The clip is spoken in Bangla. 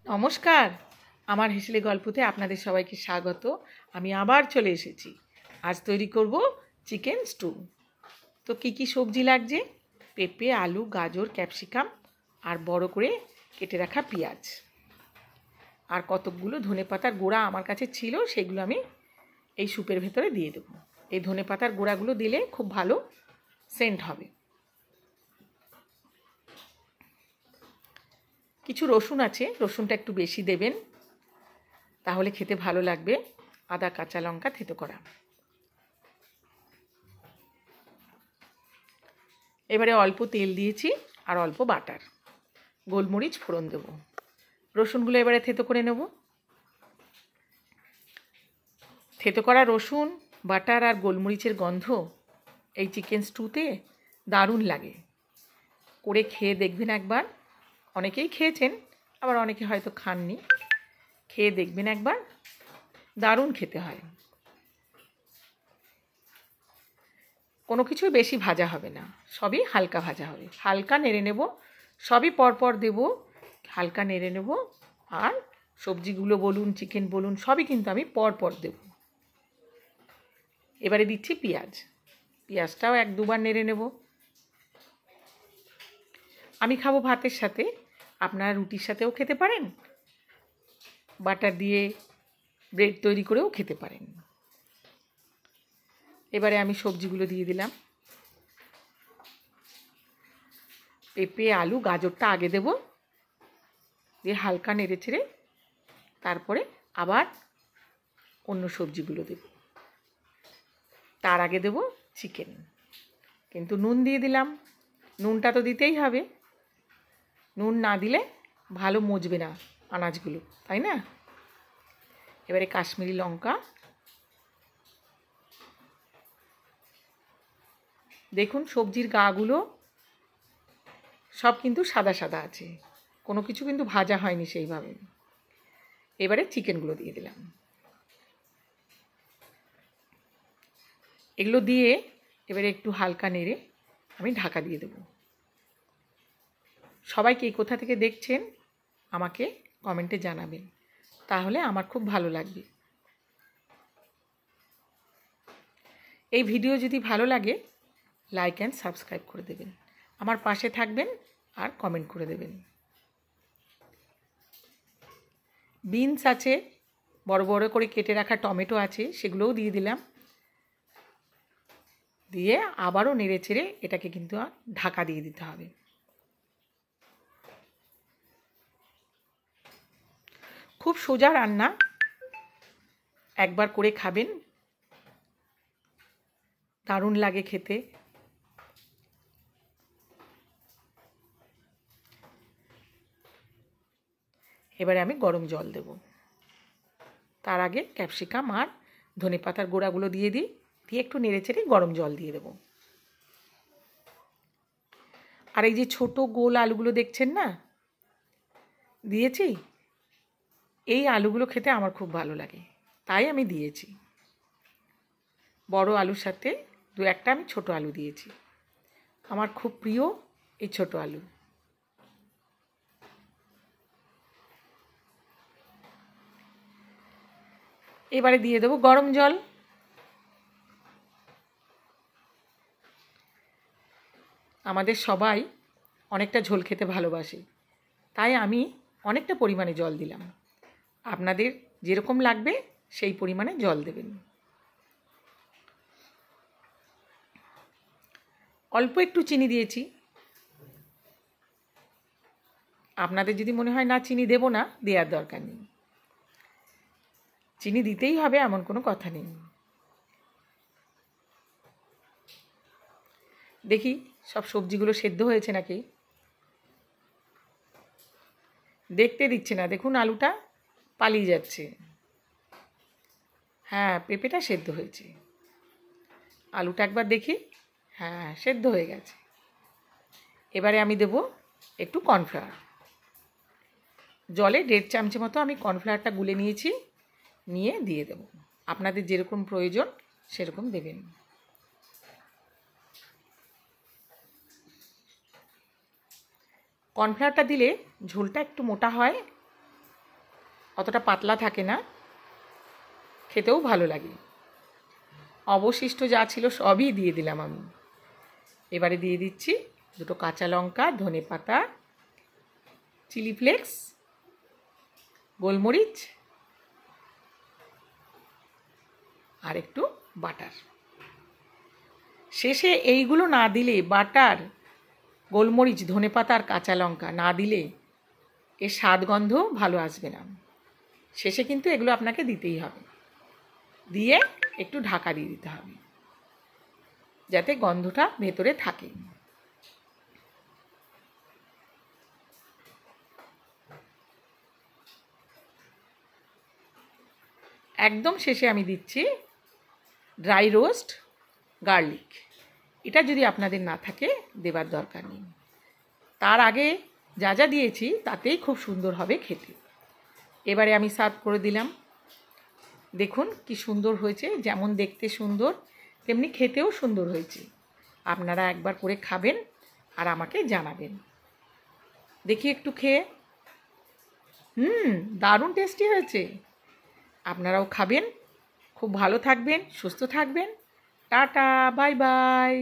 নমস্কার, আমার হেসেলে গল্পতে আপনাদের সবাইকে স্বাগত। আমি আবার চলে এসেছি। আজ তৈরি করব চিকেন স্টু। তো কি সবজি লাগছে? পেঁপে, আলু, গাজর, ক্যাপসিকাম আর বড় করে কেটে রাখা পেঁয়াজ আর কতকগুলো ধনেপাতার গোড়া আমার কাছে ছিল, সেগুলো আমি এই স্যুপের ভেতরে দিয়ে দেবো। এই ধনেপাতার গোড়াগুলো দিলে খুব ভালো সেন্ট হবে। কিছু রসুন আছে, রসুনটা একটু বেশি দেবেন, তাহলে খেতে ভালো লাগবে। আদা, কাঁচা লঙ্কা থেতো করা। এবারে অল্প তেল দিয়েছি আর অল্প বাটার, গোলমরিচ ফোড়ন দেবো। রসুনগুলো এবারে থেতো করে নেব। থেতো করা রসুন, বাটার আর গোলমরিচের গন্ধ এই চিকেন স্টুতে দারুণ লাগে। করে খেয়ে দেখবেন একবার। অনেকেই খেয়েছেন, আবার অনেকে হয়তো খাননি। খেয়ে দেখবেন একবার, দারুণ খেতে হয়। কোনো কিছুই বেশি ভাজা হবে না, সবই হালকা ভাজা হবে। হালকা নেড়ে নেব, সবই পরপর দেব, হালকা নেড়ে নেব। আর সবজিগুলো বলুন, চিকেন বলুন, সবই কিন্তু আমি পরপর দেব। এবারে দিচ্ছি পেঁয়াজ। পেঁয়াজটাও এক দুবার নেড়ে নেব। আমি খাবো ভাতের সাথে, আপনারা রুটির সাথেও খেতে পারেন, বাটার দিয়ে ব্রেড তৈরি করেও খেতে পারেন। এবারে আমি সবজিগুলো দিয়ে দিলাম। পেঁপে, আলু, গাজরটা আগে দেব, দিয়ে হালকা নেড়ে ছেড়ে তারপরে আবার অন্য সবজিগুলো দেব। তার আগে দেব চিকেন। কিন্তু নুন দিয়ে দিলাম, নুনটা তো দিতেই হবে। নুন না দিলে ভালো মজবে না আনাজগুলো, তাই না? এবারে কাশ্মীরি লঙ্কা। দেখুন সবজির গাগুলো সব কিন্তু সাদা সাদা আছে, কোনো কিছু কিন্তু ভাজা হয়নি সেইভাবে। এবারে চিকেনগুলো দিয়ে দিলাম। এগুলো দিয়ে এবারে একটু হালকা নেড়ে আমি ঢাকা দিয়ে দেব। সবাই কে কোথা থেকে দেখছেন আমাকে কমেন্টে জানাবেন, তাহলে আমার খুব ভালো লাগবে। এই ভিডিও যদি ভালো লাগে, লাইক অ্যান্ড সাবস্ক্রাইব করে দেবেন, আমার পাশে থাকবেন আর কমেন্ট করে দেবেন। বিনস আছে, বড় বড় করে কেটে রাখা টমেটো আছে, সেগুলোও দিয়ে দিলাম। দিয়ে আবারও নেড়ে চেড়ে এটাকে কিন্তু ঢাকা দিয়ে দিতে হবে। খুব সোজা রান্না, একবার করে খাবেন, দারুণ লাগে খেতে। এবারে আমি গরম জল দেব। তার আগে ক্যাপসিকাম আর ধনেপাতার গোড়াগুলো দিয়ে দিই, দিয়ে একটু নেড়ে চেড়ে গরম জল দিয়ে দেবো। আর এই যে ছোট গোল আলুগুলো দেখছেন না, দিয়েছি। এই আলুগুলো খেতে আমার খুব ভালো লাগে, তাই আমি দিয়েছি। বড় আলুর সাথে দু একটা আমি ছোট আলু দিয়েছি, আমার খুব প্রিয় এই ছোট আলু। এবারে দিয়ে দেবো গরম জল। আমাদের সবাই অনেকটা ঝোল খেতে ভালোবাসে, তাই আমি অনেকটা পরিমাণে জল দিলাম। আপনাদের যেরকম লাগবে সেই পরিমাণে জল দেবেন। অল্প একটু চিনি দিয়েছি। আপনাদের যদি মনে হয় না চিনি দেবো না, দেওয়ার দরকার নেই। চিনি দিতেই হবে এমন কোনো কথা নেই। দেখি সব সবজিগুলো সেদ্ধ হয়েছে নাকি। দেখতে দিচ্ছে না, দেখুন আলুটা পালিয়ে যাচ্ছে। হ্যাঁ, পেঁপেটা সেদ্ধ হয়েছে। আলুটা একবার দেখি। হ্যাঁ, সেদ্ধ হয়ে গেছে। এবারে আমি দেব একটু কর্নফ্লাওয়ার। জলে 1.5 চামচ মতো আমি কর্নফ্লাওয়ারটা গুলে নিয়েছি, নিয়ে দিয়ে দেব। আপনাদের যেরকম প্রয়োজন সেরকম দেবেন। কর্নফ্লাওয়ারটা দিলে ঝোলটা একটু মোটা হয় অতটা পাতলা থাকে না, খেতেও ভালো লাগে। অবশিষ্ট যা ছিল সবই দিয়ে দিলাম আমি। এবারে দিয়ে দিচ্ছি 2 কাঁচা লঙ্কা, ধনেপাতা, চিলি ফ্লেক্স, গোলমরিচ আর একটু বাটার। শেষে এইগুলো না দিলে, বাটার, গোলমরিচ, ধনেপাতা আর কাঁচা লঙ্কা না দিলে এর স্বাদ গন্ধ ভালো আসবে না। শেষে কিন্তু এগুলো আপনাকে দিতেই হবে। দিয়ে একটু ঢাকা দিয়ে দিতে হবে যাতে গন্ধটা ভেতরে থাকে। একদম শেষে আমি দিচ্ছি ড্রাই রোস্ট গার্লিক। এটা যদি আপনাদের না থাকে দেবার দরকার নেই। তার আগে যা যা দিয়েছি তাতেই খুব সুন্দর হবে খেতে। এবারে আমি সার্ভ করে দিলাম। দেখুন কি সুন্দর হয়েছে, যেমন দেখতে সুন্দর তেমনি খেতেও সুন্দর হয়েছে। আপনারা একবার করে খাবেন আর আমাকে জানাবেন। দেখি একটু খেয়ে, দারুণ টেস্টি হয়েছে। আপনারাও খাবেন। খুব ভালো থাকবেন, সুস্থ থাকবেন। Tata, bye bye.